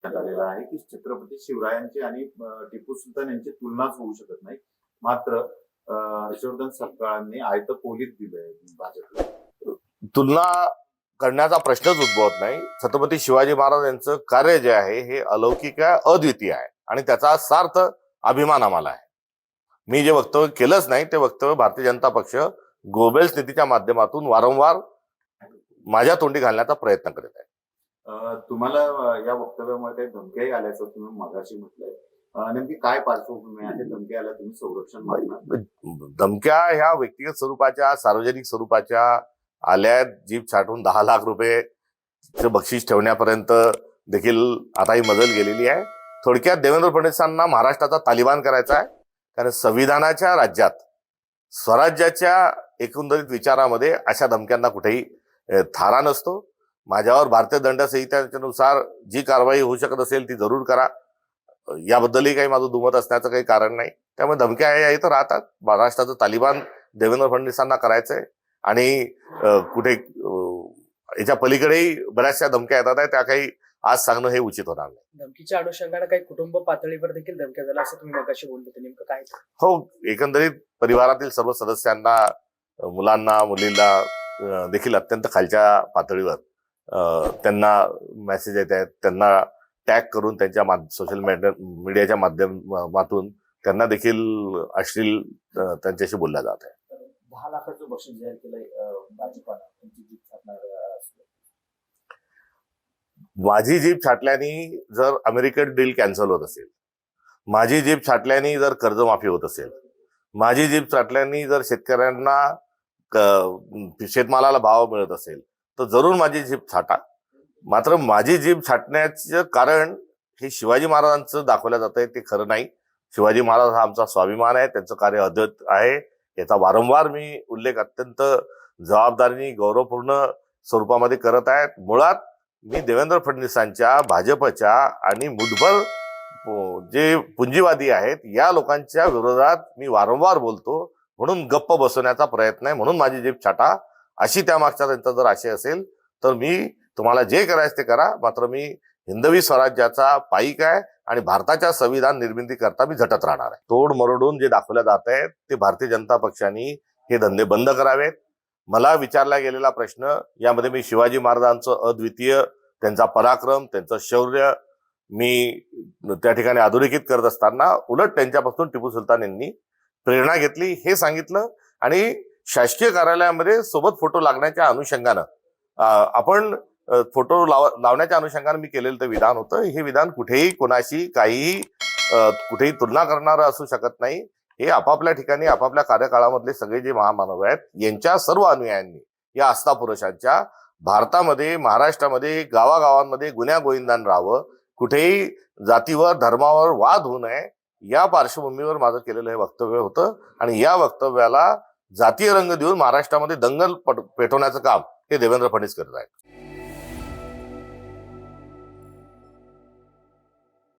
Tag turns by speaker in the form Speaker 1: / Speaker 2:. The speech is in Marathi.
Speaker 1: झालेला आहे की छत्रपती शिवरायांची आणि टिपू सुलतान यांची तुलनाच होऊ शकत नाही. मात्र हर्षवर्धन सपकाळांनी आयतं पोलीस दिलंय भाजपला.
Speaker 2: तुलना करण्याचा प्रश्नच उद्भवत नाही. छत्रपती शिवाजी महाराज यांचं कार्य जे आहे हे अलौकिक आहे, अद्वितीय आहे आणि त्याचा सार्थ अभिमान आम्हाला आहे. मी जे वक्तव्य केलंच नाही ते वक्तव्य भारतीय जनता पक्ष गोबेल्स नीतीच्या माध्यमातून वारंवार माझ्या तोंडी घालण्याचा प्रयत्न करीत आहे.
Speaker 1: तुम्हाला या वक्तव्यामुळे काही धमक्याही आल्याचं तुम्ही मगाशी म्हटलंय. नेमकी काय पार्श्वभूमी आहे? धमक्या आल्या, तुम्ही संरक्षण मागणार?
Speaker 2: धमक्या ह्या व्यक्तिगत स्वरूपाच्या, सार्वजनिक स्वरूपाच्या आल्या. जीप छाटून 10 लाख रुपये बक्षीस ठेवण्यापर्यंत देखील आता ही मजल गेलेली आहे. थोडक्यात देवेंद्र फडणवीसांना महाराष्ट्राचा तालिबान करायचा आहे. कारण संविधानाच्या राज्यात स्वराज्याच्या एकंदरीत विचारामध्ये अशा धमक्यांना कुठेही थारा नसतो. माझ्यावर भारतीय दंड संहितेनुसार जी कारवाई होऊ शकत असेल ती जरूर करा. याबद्दलही काही माझं दुमत असण्याचं काही कारण नाही. त्यामुळे धमक्या या इथं राहतात. महाराष्ट्राचं तालिबान देवेंद्र फडणवीसांना करायचंय आणि कुठे याच्या पलीकडेही बऱ्याचशा धमक्या येतात आहे. त्या काही आज सांगणं हे उचित होणार नाही.
Speaker 3: धमकीच्या अनुषंगाने काही कुटुंब पातळीवर देखील धमक्या झाल्या असं तुम्ही मगाशी बोलले होते, नेमकं काय?
Speaker 2: हो, एकंदरीत परिवारातील सर्व सदस्यांना, मुलांना, मुलींना देखील अत्यंत खालच्या पातळीवर त्यांना मेसेज येत आहेत. त्यांना टॅग करून त्यांच्या सोशल मीडियाच्या माध्यमातून त्यांना देखील अश्लील त्यांच्याशी बोलल्या जात आहे.
Speaker 3: 10 लाखाचं बक्षीस जाहीर केलंय भाजपानं.
Speaker 2: माझी जीप छाटल्याने जर अमेरिकेत डील कॅन्सल होत असेल, माझी जीप छाटल्याने जर कर्जमाफी होत असेल, माझी जीप छाटल्याने जर शेतकऱ्यांना शेतमालाला भाव मिळत असेल तर जरूर माझी जीप छाटा. मात्र माझी जीप छाटण्याचं कारण हे शिवाजी महाराजांचं दाखवलं जात आहे ते खरं नाही. शिवाजी महाराज हा आमचा स्वाभिमान आहे. त्यांचं कार्य अद्भुत आहे. याचा वारंवार मी उल्लेख अत्यंत जबाबदारीने, गौरवपूर्ण स्वरूपामध्ये करत आहे. मुळात मी देवेंद्र फडणवीसांच्या, भाजपच्या आणि मुठभर जे पुंजीवादी आहेत या लोकांच्या विरोधात मी वारंवार बोलतो. म्हणून गप्प बसवण्याचा प्रयत्न आहे. म्हणून माझी जीप छाटा अशी त्यामागचा त्यांचा जर आशय असेल तर मी तुम्हाला जे करायचं ते करा. मात्र मी हिंदवी स्वराज्याचा पाईक आहे आणि भारताच्या संविधान निर्मिती करता मी झटत राहणार आहे. तोड मरोडून जे दाखवल्या जात आहे ते भारतीय जनता पक्षाने हे धंदे बंद करावेत. मला विचारला गेलेला प्रश्न यामध्ये मी शिवाजी महाराजांचं अद्वितीय, त्यांचा पराक्रम, त्यांचं शौर्य मी त्या ठिकाणी अधोरेखित करत असताना उलट त्यांच्यापासून टिपू सुलतान यांनी प्रेरणा घेतली हे सांगितलं. आणि शासकीय कार्यालयामध्ये सोबत फोटो लागण्याच्या अनुषंगानं आपण फोटो लावण्याच्या अनुषंगानं मी केलेलं ते विधान होतं. हे विधान कुठेही कोणाशी काहीही कुठेही तुलना करणारं असू शकत नाही. हे आपापल्या ठिकाणी आपापल्या कार्यकाळामधले सगळे जे महामानव आहेत यांच्या सर्व अनुयायांनी, या आस्थापुरुषांच्या भारतामध्ये, महाराष्ट्रामध्ये, गावागावांमध्ये गुन्ह्या गोविंदान राहावं, कुठेही जातीवर, धर्मावर वाद होऊ नये या पार्श्वभूमीवर माझं केलेलं हे वक्तव्य होतं. आणि या वक्तव्याला जातीय रंग देऊन महाराष्ट्रामध्ये दंगल पेटवण्याचं काम हे देवेंद्र फडणवीस करत आहेत.